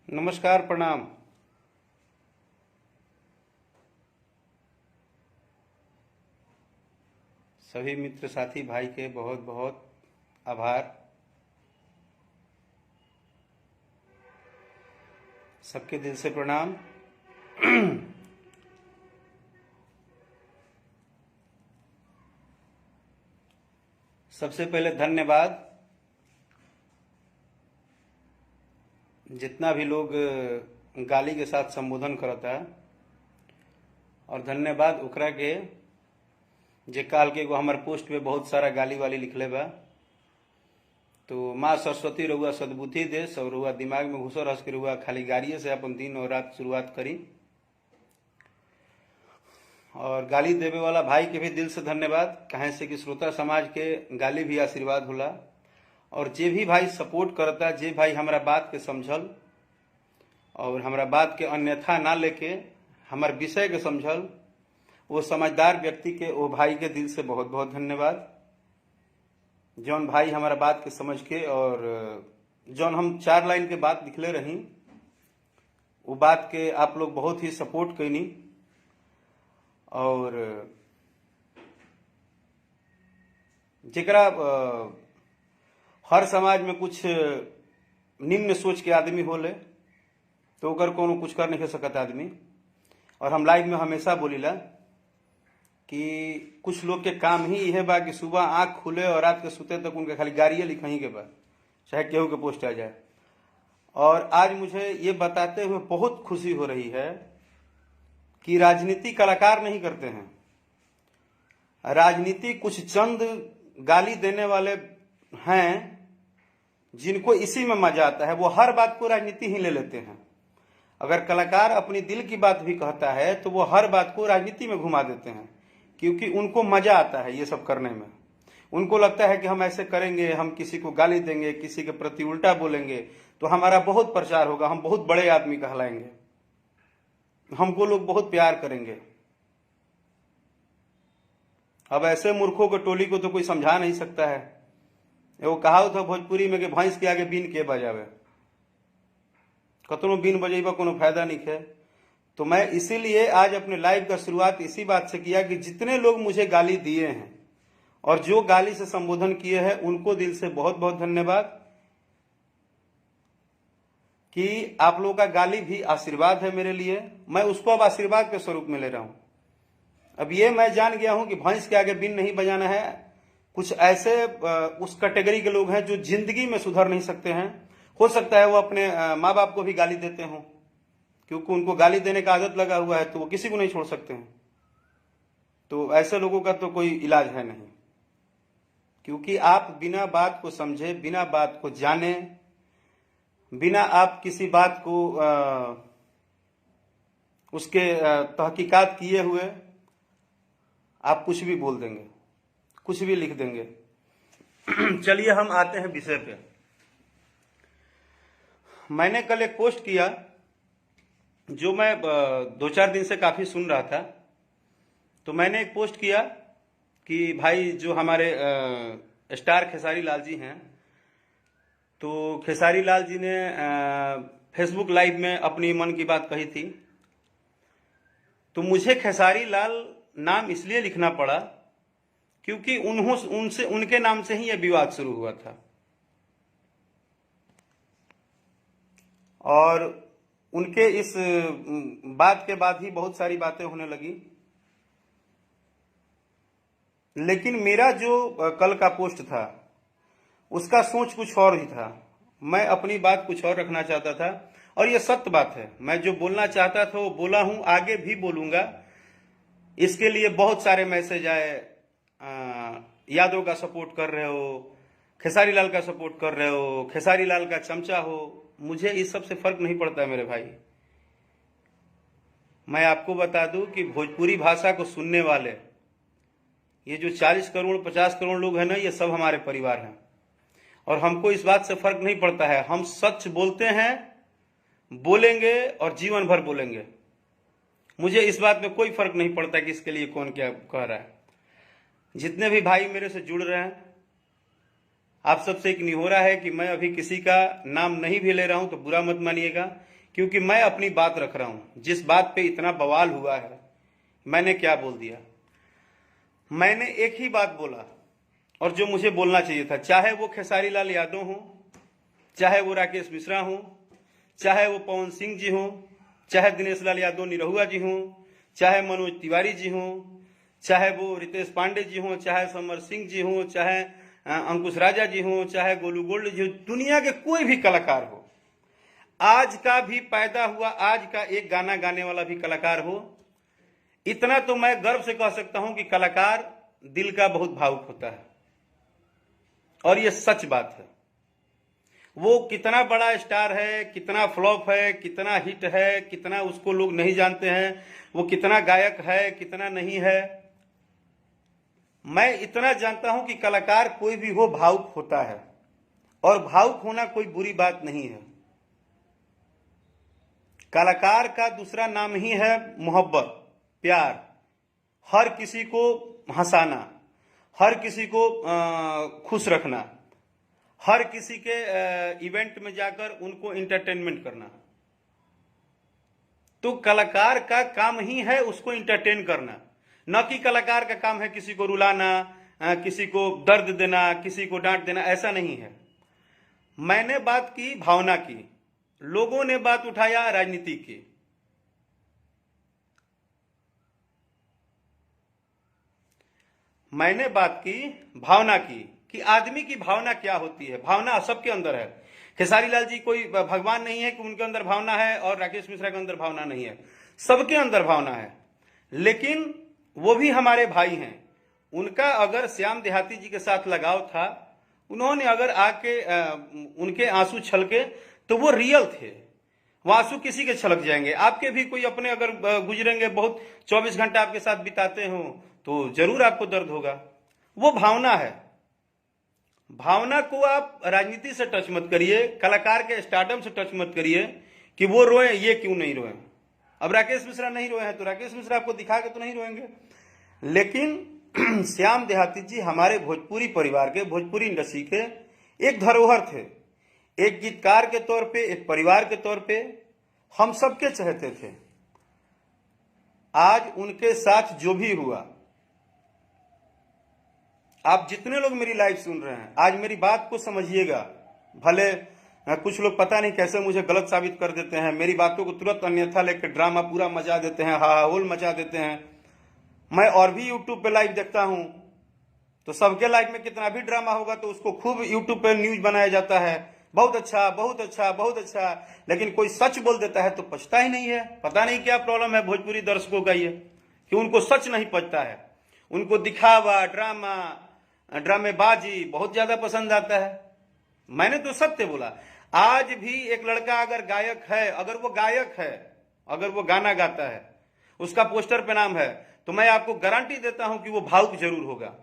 नमस्कार, प्रणाम। सभी मित्र साथी भाई के बहुत बहुत आभार। सबके दिल से प्रणाम। सबसे पहले धन्यवाद जितना भी लोग गाली के साथ संबोधन करता है, और धन्यवाद ओकरा के जे काल के एगो हमार पोस्ट पे बहुत सारा गाली वाली लिखले बा। तो माँ सरस्वती रहुआ सद्बुद्धि दे, सब रहुआ दिमाग में घुसो रस के रहुआ खाली गालिए से अपन दिन और रात शुरुआत करी। और गाली देवे वाला भाई के भी दिल से धन्यवाद, कहे से कि श्रोता समाज के गाली भी आशीर्वाद होला। और जे भी भाई सपोर्ट करता, जे भाई हमारा बात के समझल और हमारा बात के अन्यथा ना लेके हमार विषय के समझल, वो समझदार व्यक्ति के वो भाई के दिल से बहुत बहुत धन्यवाद। जौन भाई हमारा बात के समझ के और जौन हम 4 लाइन के बात लिखले रही, वो बात के आप लोग बहुत ही सपोर्ट कैनी। और जेकरा हर समाज में कुछ निम्न सोच के आदमी होले तो ओकर कोनो कुछ कर नहीं सकत आदमी। और हम लाइव में हमेशा बोलीला कि कुछ लोग के काम ही यह बा कि सुबह आंख खुले और रात के सुते तक उनके खाली गाड़ियाँ लिखही के बा, चाहे केहू के पोस्ट आ जाए। और आज मुझे ये बताते हुए बहुत खुशी हो रही है कि राजनीति कलाकार नहीं करते हैं। राजनीति कुछ चंद गाली देने वाले हैं जिनको इसी में मजा आता है, वो हर बात को राजनीति ही ले लेते हैं। अगर कलाकार अपनी दिल की बात भी कहता है तो वो हर बात को राजनीति में घुमा देते हैं, क्योंकि उनको मजा आता है ये सब करने में। उनको लगता है कि हम ऐसे करेंगे, हम किसी को गाली देंगे, किसी के प्रति उल्टा बोलेंगे तो हमारा बहुत प्रचार होगा, हम बहुत बड़े आदमी कहलाएंगे, हमको लोग बहुत प्यार करेंगे। अब ऐसे मूर्खों के टोली को तो कोई समझा नहीं सकता है। वो कहावत है भोजपुरी में कि भैंस के आगे बीन के बजावे, कतनो बीन बजेबा कोनो फायदा नहीं है। तो मैं इसीलिए आज अपने लाइव का शुरुआत इसी बात से किया कि जितने लोग मुझे गाली दिए हैं और जो गाली से संबोधन किए हैं उनको दिल से बहुत बहुत धन्यवाद। कि आप लोगों का गाली भी आशीर्वाद है मेरे लिए, मैं उसको अब आशीर्वाद के स्वरूप में ले रहा हूं। अब ये मैं जान गया हूं कि भैंस के आगे बीन नहीं बजाना है। कुछ ऐसे उस कैटेगरी के लोग हैं जो जिंदगी में सुधर नहीं सकते हैं। हो सकता है वो अपने माँ बाप को भी गाली देते हों, क्योंकि उनको गाली देने का आदत लगा हुआ है, तो वो किसी को नहीं छोड़ सकते हैं। तो ऐसे लोगों का तो कोई इलाज है नहीं, क्योंकि आप बिना बात को समझे, बिना बात को जाने, बिना आप किसी बात को उसके तहकीकात किए हुए आप कुछ भी बोल देंगे, कुछ भी लिख देंगे। चलिए हम आते हैं विषय पे। मैंने कल एक पोस्ट किया जो मैं 2-4 दिन से काफी सुन रहा था। तो मैंने एक पोस्ट किया कि भाई जो हमारे स्टार खेसारी लाल जी हैं, तो खेसारी लाल जी ने फेसबुक लाइव में अपनी मन की बात कही थी। तो मुझे खेसारी लाल नाम इसलिए लिखना पड़ा क्योंकि उनके नाम से ही यह विवाद शुरू हुआ था। और उनके इस बात के बाद ही बहुत सारी बातें होने लगी। लेकिन मेरा जो कल का पोस्ट था उसका सोच कुछ और ही था। मैं अपनी बात कुछ और रखना चाहता था, और ये सत्य बात है। मैं जो बोलना चाहता था वो बोला हूं, आगे भी बोलूंगा। इसके लिए बहुत सारे मैसेज आए, यादव का सपोर्ट कर रहे हो, खेसारी लाल का सपोर्ट कर रहे हो, खेसारी लाल का चमचा हो। मुझे इस सब से फर्क नहीं पड़ता है मेरे भाई। मैं आपको बता दूं कि भोजपुरी भाषा को सुनने वाले ये जो 40 करोड़ 50 करोड़ लोग हैं ना, ये सब हमारे परिवार हैं। और हमको इस बात से फर्क नहीं पड़ता है। हम सच बोलते हैं, बोलेंगे और जीवन भर बोलेंगे। मुझे इस बात में कोई फर्क नहीं पड़ता कि इसके लिए कौन क्या कह रहा है। जितने भी भाई मेरे से जुड़ रहे हैं, आप सबसे एक निहोरा है कि मैं अभी किसी का नाम नहीं भी ले रहा हूं तो बुरा मत मानिएगा, क्योंकि मैं अपनी बात रख रहा हूं। जिस बात पे इतना बवाल हुआ है, मैंने क्या बोल दिया? मैंने एक ही बात बोला, और जो मुझे बोलना चाहिए था, चाहे वो खेसारी लाल यादव हो, चाहे वो राकेश मिश्रा हो, चाहे वो पवन सिंह जी हो, चाहे दिनेश लाल यादव निरहुआ जी हो, चाहे मनोज तिवारी जी हो, चाहे वो रितेश पांडे जी हो, चाहे समर सिंह जी हो, चाहे अंकुश राजा जी हो, चाहे गोलू गोल्ड जी हो, दुनिया के कोई भी कलाकार हो, आज का भी पैदा हुआ, आज का एक गाना गाने वाला भी कलाकार हो, इतना तो मैं गर्व से कह सकता हूं कि कलाकार दिल का बहुत भावुक होता है। और ये सच बात है। वो कितना बड़ा स्टार है, कितना फ्लॉप है, कितना हिट है, कितना उसको लोग नहीं जानते हैं, वो कितना गायक है, कितना नहीं है, मैं इतना जानता हूं कि कलाकार कोई भी हो भावुक होता है, और भावुक होना कोई बुरी बात नहीं है। कलाकार का दूसरा नाम ही है मोहब्बत, प्यार, हर किसी को हंसाना, हर किसी को खुश रखना, हर किसी के इवेंट में जाकर उनको एंटरटेनमेंट करना। तो कलाकार का काम ही है उसको एंटरटेन करना, न कि कलाकार का काम है किसी को रुलाना, किसी को दर्द देना, किसी को डांट देना, ऐसा नहीं है। मैंने बात की भावना की, लोगों ने बात उठाया राजनीति की। मैंने बात की भावना की कि आदमी की भावना क्या होती है। भावना सबके अंदर है। खेसारी लाल जी कोई भगवान नहीं है कि उनके अंदर भावना है और राकेश मिश्रा के अंदर भावना नहीं है, सबके अंदर भावना है। लेकिन वो भी हमारे भाई हैं। उनका अगर श्याम देहाती जी के साथ लगाव था, उन्होंने अगर आके उनके आंसू छलके तो वो रियल थे। वो आंसू किसी के छलक जाएंगे, आपके भी कोई अपने अगर गुजरेंगे, बहुत 24 घंटा आपके साथ बिताते हो तो जरूर आपको दर्द होगा। वो भावना है। भावना को आप राजनीति से टच मत करिए, कलाकार के स्टारडम से टच मत करिए कि वो रोए, ये क्यों नहीं रोए। अब राकेश मिश्रा नहीं रोए हैं तो राकेश मिश्रा आपको दिखा के तो नहीं रोएंगे। लेकिन श्याम देहाती जी हमारे भोजपुरी परिवार के, भोजपुरी इंडस्ट्री के एक धरोहर थे। एक गीतकार के तौर पे, एक परिवार के तौर पे हम सबके चाहते थे। आज उनके साथ जो भी हुआ, आप जितने लोग मेरी लाइव सुन रहे हैं, आज मेरी बात को समझिएगा। भले कुछ लोग पता नहीं कैसे मुझे गलत साबित कर देते हैं, मेरी बातों को तुरंत अन्यथा लेकर ड्रामा पूरा मचा देते हैं, हाहाहोल मचा देते हैं। मैं और भी यूट्यूब पे लाइव देखता हूं, तो सबके लाइव में कितना भी ड्रामा होगा तो उसको खूब यूट्यूब पे न्यूज बनाया जाता है, बहुत अच्छा, बहुत अच्छा, बहुत अच्छा। लेकिन कोई सच बोल देता है तो पचता ही नहीं है। पता नहीं क्या प्रॉब्लम है भोजपुरी दर्शकों का ये, कि उनको सच नहीं पचता है। उनको दिखावा, ड्रामा, ड्रामेबाजी बहुत ज्यादा पसंद आता है। मैंने तो सत्य बोला। आज भी एक लड़का अगर गायक है, अगर वो गायक है, अगर वो गाना गाता है, उसका पोस्टर पे नाम है, तो मैं आपको गारंटी देता हूं कि वो भावुक जरूर होगा।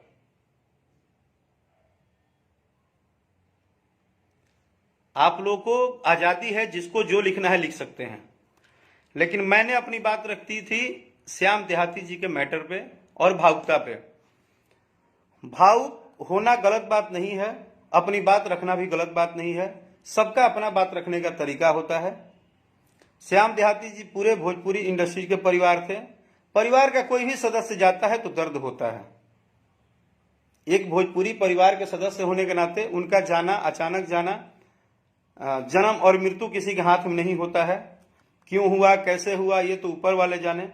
आप लोगों को आजादी है, जिसको जो लिखना है लिख सकते हैं। लेकिन मैंने अपनी बात रखती थी श्याम देहाती जी के मैटर पे और भावुकता पे। भावुक होना गलत बात नहीं है, अपनी बात रखना भी गलत बात नहीं है। सबका अपना बात रखने का तरीका होता है। श्याम देहाती जी पूरे भोजपुरी इंडस्ट्री के परिवार थे। परिवार का कोई भी सदस्य जाता है तो दर्द होता है। एक भोजपुरी परिवार के सदस्य होने के नाते उनका जाना, अचानक जाना, जन्म और मृत्यु किसी के हाथ में नहीं होता है। क्यों हुआ, कैसे हुआ, ये तो ऊपर वाले जाने।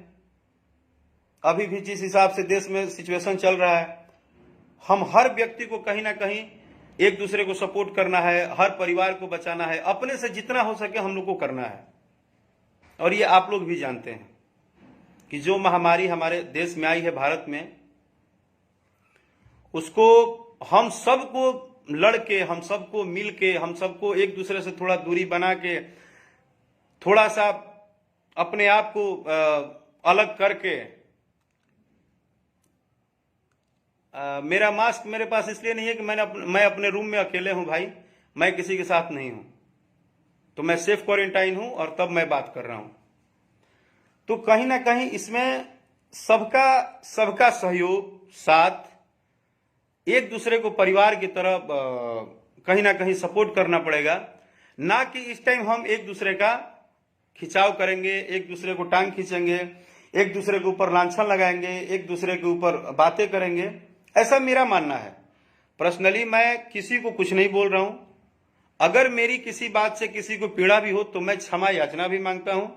अभी भी जिस हिसाब से देश में सिचुएशन चल रहा है, हम हर व्यक्ति को कहीं ना कहीं एक दूसरे को सपोर्ट करना है, हर परिवार को बचाना है, अपने से जितना हो सके हम लोग को करना है। और ये आप लोग भी जानते हैं कि जो महामारी हमारे देश में आई है, भारत में, उसको हम सबको लड़के, हम सबको मिलके, हम सबको एक दूसरे से थोड़ा दूरी बना के, थोड़ा सा अपने आप को अलग करके, मेरा मास्क मेरे पास इसलिए नहीं है कि मैं अपने रूम में अकेले हूं भाई, मैं किसी के साथ नहीं हूं, तो मैं सेफ क्वारंटाइन हूं और तब मैं बात कर रहा हूं। तो कहीं ना कहीं इसमें सबका सहयोग, साथ, एक दूसरे को परिवार की तरह कहीं ना कहीं सपोर्ट करना पड़ेगा। ना कि इस टाइम हम एक दूसरे का खिंचाव करेंगे, एक दूसरे को टांग खींचेंगे, एक दूसरे के ऊपर लांछन लगाएंगे, एक दूसरे के ऊपर बातें करेंगे। ऐसा मेरा मानना है। पर्सनली मैं किसी को कुछ नहीं बोल रहा हूं। अगर मेरी किसी बात से किसी को पीड़ा भी हो तो मैं क्षमा याचना भी मांगता हूं।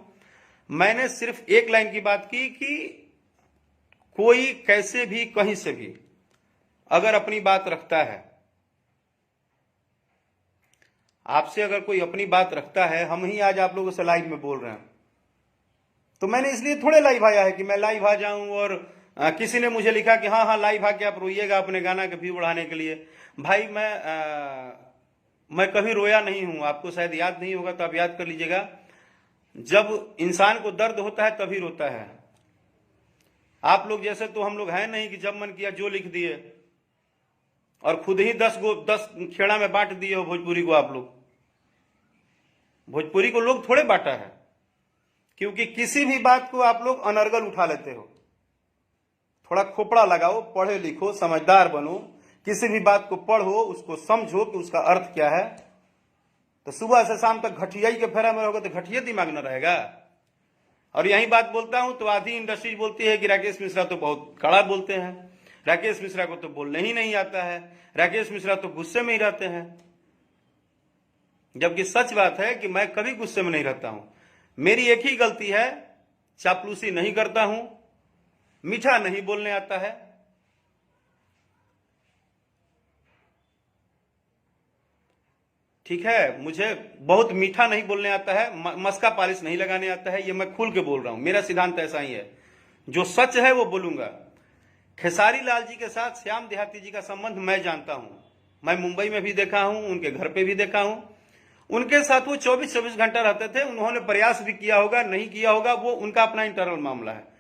मैंने सिर्फ एक लाइन की बात की कि कोई कैसे भी कहीं से भी अगर अपनी बात रखता है, आपसे अगर कोई अपनी बात रखता है, हम ही आज आप लोगों से लाइव में बोल रहे हैं, तो मैंने इसलिए थोड़े लाइव आया है कि मैं लाइव आ जाऊं और किसी ने मुझे लिखा कि हाँ हाँ लाइव आके आप रोइएगा अपने गाना के व्यू बढ़ाने के लिए। भाई मैं कभी रोया नहीं हूं। आपको शायद याद नहीं होगा तो आप याद कर लीजिएगा। जब इंसान को दर्द होता है तभी रोता है। आप लोग जैसे तो हम लोग हैं नहीं कि जब मन किया जो लिख दिए और खुद ही 10 खेड़ा में बांट दिए हो भोजपुरी को। आप लोग भोजपुरी को लोग थोड़े बांटा है, क्योंकि किसी भी बात को आप लोग अनर्गल उठा लेते हो। थोड़ा खोपड़ा लगाओ, पढ़े लिखो, समझदार बनो, किसी भी बात को पढ़ो, उसको समझो कि उसका अर्थ क्या है। तो सुबह से शाम तक घटियाई के फेरा में रहोगे तो घटिया दिमाग न रहेगा। और यही बात बोलता हूं तो आधी इंडस्ट्री बोलती है कि राकेश मिश्रा तो बहुत कड़ा बोलते हैं, राकेश मिश्रा को तो बोलने ही नहीं आता है, राकेश मिश्रा तो गुस्से में ही रहते हैं। जबकि सच बात है कि मैं कभी गुस्से में नहीं रहता हूं। मेरी एक ही गलती है, चापलूसी नहीं करता हूं, मीठा नहीं बोलने आता है। ठीक है, मुझे बहुत मीठा नहीं बोलने आता है, मस्का पालिश नहीं लगाने आता है। ये मैं खुल के बोल रहा हूं, मेरा सिद्धांत ऐसा ही है। जो सच है वो बोलूंगा। खेसारी लाल जी के साथ श्याम देहाती जी का संबंध मैं जानता हूं। मैं मुंबई में भी देखा हूं, उनके घर पे भी देखा हूं। उनके साथ वो 24-24 घंटा रहते थे। उन्होंने प्रयास भी किया होगा, नहीं किया होगा, वो उनका अपना इंटरनल मामला है।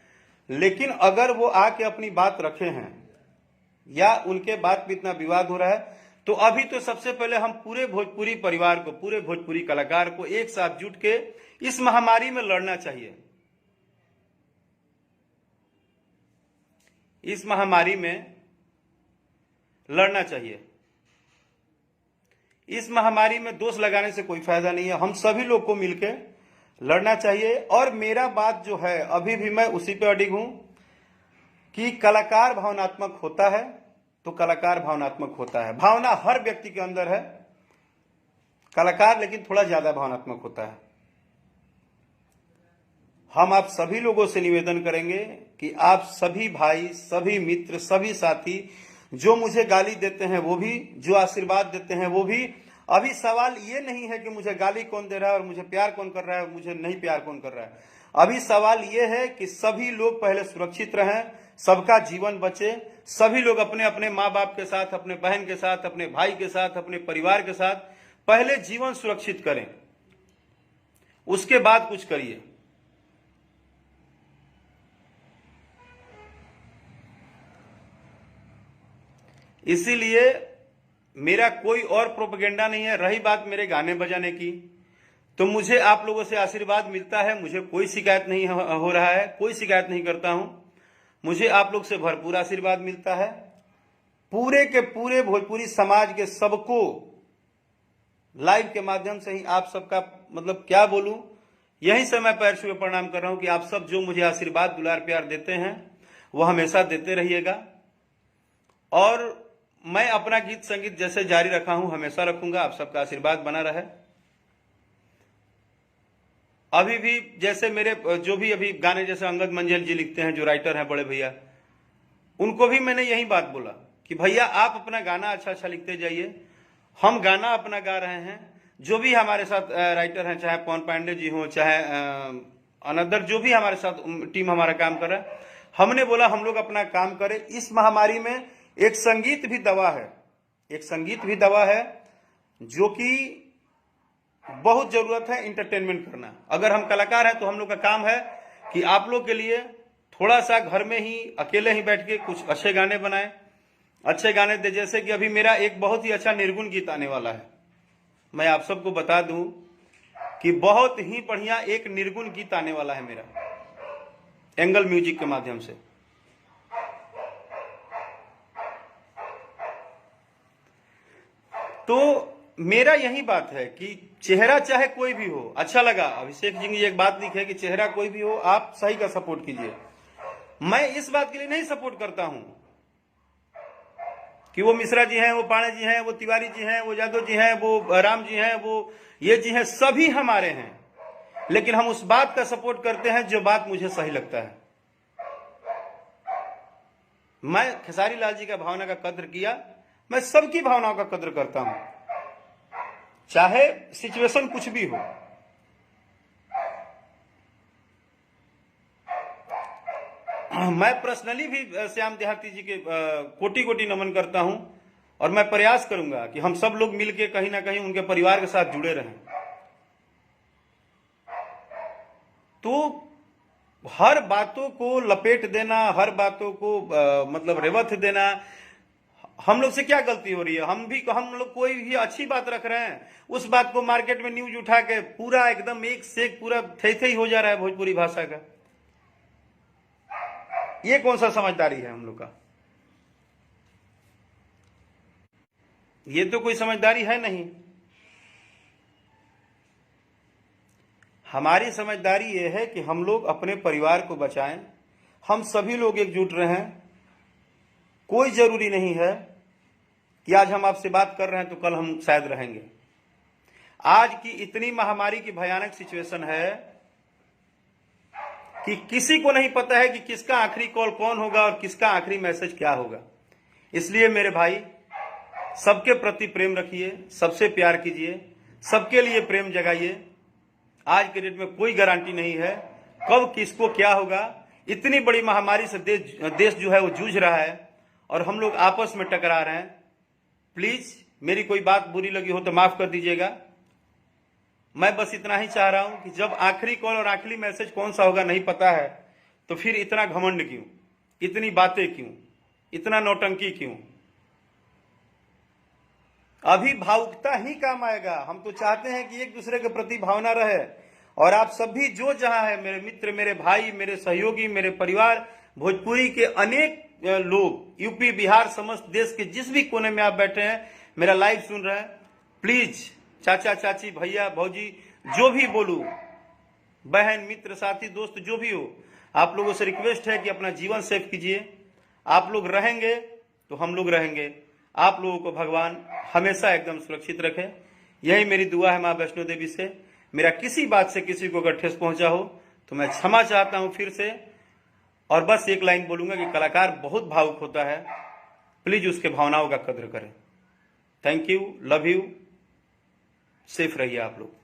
लेकिन अगर वो आके अपनी बात रखे हैं या उनके बात पे इतना विवाद हो रहा है, तो अभी तो सबसे पहले हम पूरे भोजपुरी परिवार को, पूरे भोजपुरी कलाकार को एक साथ जुट के इस महामारी में लड़ना चाहिए। इस महामारी में लड़ना चाहिए। इस महामारी में दोष लगाने से कोई फायदा नहीं है। हम सभी लोग को मिलकर लड़ना चाहिए। और मेरा बात जो है अभी भी मैं उसी पे अडिग हूं कि कलाकार भावनात्मक होता है तो कलाकार भावनात्मक होता है। भावना हर व्यक्ति के अंदर है, कलाकार लेकिन थोड़ा ज्यादा भावनात्मक होता है। हम आप सभी लोगों से निवेदन करेंगे कि आप सभी भाई, सभी मित्र, सभी साथी जो मुझे गाली देते हैं वो भी, जो आशीर्वाद देते हैं वो भी। अभी सवाल ये नहीं है कि मुझे गाली कौन दे रहा है और मुझे प्यार कौन कर रहा है और मुझे नहीं प्यार कौन कर रहा है। अभी सवाल ये है कि सभी लोग पहले सुरक्षित रहें, सबका जीवन बचे, सभी लोग अपने अपने माँ बाप के साथ, अपने बहन के साथ, अपने भाई के साथ, अपने परिवार के साथ पहले जीवन सुरक्षित करें, उसके बाद कुछ करिए। इसीलिए मेरा कोई और प्रोपेगेंडा नहीं है। रही बात मेरे गाने बजाने की, तो मुझे आप लोगों से आशीर्वाद मिलता है, मुझे कोई शिकायत नहीं हो रहा है, कोई शिकायत नहीं करता हूं। मुझे आप लोग से भरपूर आशीर्वाद मिलता है। पूरे के पूरे भोजपुरी समाज के सबको लाइव के माध्यम से ही आप सबका मतलब क्या बोलूं, यहीं से मैं पैर छुए प्रणाम कर रहा हूं कि आप सब जो मुझे आशीर्वाद दुलार प्यार देते हैं वो हमेशा देते रहिएगा। और मैं अपना गीत संगीत जैसे जारी रखा हूं हमेशा रखूंगा। आप सबका आशीर्वाद बना रहे। अभी भी जैसे मेरे जो भी अभी गाने जैसे अंगद मंजिल जी लिखते हैं, जो राइटर हैं बड़े भैया, उनको भी मैंने यही बात बोला कि भैया आप अपना गाना अच्छा अच्छा लिखते जाइए, हम गाना अपना गा रहे हैं। जो भी हमारे साथ राइटर हैं, चाहे पवन पांडे जी हो, चाहे अनदर जो भी हमारे साथ टीम हमारा काम कर रहा है, हमने बोला हम लोग अपना काम करें। इस महामारी में एक संगीत भी दवा है, एक संगीत भी दवा है, जो कि बहुत जरूरत है इंटरटेनमेंट करना। अगर हम कलाकार हैं तो हम लोग का काम है कि आप लोग के लिए थोड़ा सा घर में ही अकेले ही बैठ के कुछ अच्छे गाने बनाएं, अच्छे गाने दे। जैसे कि अभी मेरा एक बहुत ही अच्छा निर्गुण गीत आने वाला है। मैं आप सबको बता दूं कि बहुत ही बढ़िया एक निर्गुण गीत आने वाला है मेरा, एंगल म्यूजिक के माध्यम से। तो मेरा यही बात है कि चेहरा चाहे कोई भी हो, अच्छा लगा अभिषेक जी ने एक बात लिखी कि चेहरा कोई भी हो आप सही का सपोर्ट कीजिए। मैं इस बात के लिए नहीं सपोर्ट करता हूं कि वो मिश्रा जी हैं, वो पाणे जी हैं, वो तिवारी जी हैं, वो यादव जी हैं, वो राम जी हैं, वो ये जी हैं, सभी हमारे हैं, लेकिन हम उस बात का सपोर्ट करते हैं जो बात मुझे सही लगता है। मैं खेसारी लाल जी का भावना का कद्र किया, मैं सबकी भावनाओं का कद्र करता हूं, चाहे सिचुएशन कुछ भी हो। मैं पर्सनली भी श्याम देहाती जी के कोटि कोटि नमन करता हूं और मैं प्रयास करूंगा कि हम सब लोग मिलकर कहीं ना कहीं उनके परिवार के साथ जुड़े रहें। तो हर बातों को लपेट देना, हर बातों को मतलब रेवत देना, हम लोग से क्या गलती हो रही है? हम लोग कोई भी अच्छी बात रख रहे हैं, उस बात को मार्केट में न्यूज उठा के पूरा एकदम एक से एक पूरा थे ही हो जा रहा है भोजपुरी भाषा का। ये कौन सा समझदारी है हम लोग का? ये तो कोई समझदारी है नहीं। हमारी समझदारी ये है कि हम लोग अपने परिवार को बचाएं, हम सभी लोग एकजुट रहें। कोई जरूरी नहीं है कि आज हम आपसे बात कर रहे हैं तो कल हम शायद रहेंगे। आज की इतनी महामारी की भयानक सिचुएशन है कि किसी को नहीं पता है कि किसका आखिरी कॉल कौन होगा और किसका आखिरी मैसेज क्या होगा। इसलिए मेरे भाई, सबके प्रति प्रेम रखिए, सबसे प्यार कीजिए, सबके लिए प्रेम जगाइए। आज के डेट में कोई गारंटी नहीं है कब किसको क्या होगा। इतनी बड़ी महामारी से देश जो है वो जूझ रहा है और हम लोग आपस में टकरा रहे हैं। प्लीज मेरी कोई बात बुरी लगी हो तो माफ कर दीजिएगा। मैं बस इतना ही चाह रहा हूं कि जब आखिरी कॉल और आखिरी मैसेज कौन सा होगा नहीं पता है तो फिर इतना घमंड क्यों, इतनी बातें क्यों, इतना नौटंकी क्यों? अभी भावुकता ही काम आएगा। हम तो चाहते हैं कि एक दूसरे के प्रति भावना रहे और आप सभी जो जहां है, मेरे मित्र, मेरे भाई, मेरे सहयोगी, मेरे परिवार, भोजपुरी के अनेक लोग, यूपी, बिहार, समस्त देश के जिस भी कोने में आप बैठे हैं, मेरा लाइव सुन रहे हैं, प्लीज चाचा, चाची, भैया, भौजी, जो भी बोलूं, बहन, मित्र, साथी, दोस्त, जो भी हो, आप लोगों से रिक्वेस्ट है कि अपना जीवन सेव कीजिए। आप लोग रहेंगे तो हम लोग रहेंगे। आप लोगों को भगवान हमेशा एकदम सुरक्षित रखे, यही मेरी दुआ है मां वैष्णो देवी से। मेरा किसी बात से किसी को अगर ठेस पहुंचा हो तो मैं क्षमा चाहता हूं फिर से। और बस एक लाइन बोलूंगा कि कलाकार बहुत भावुक होता है, प्लीज उसके भावनाओं का कद्र करें। Thank you, love you, safe रहिए आप लोग।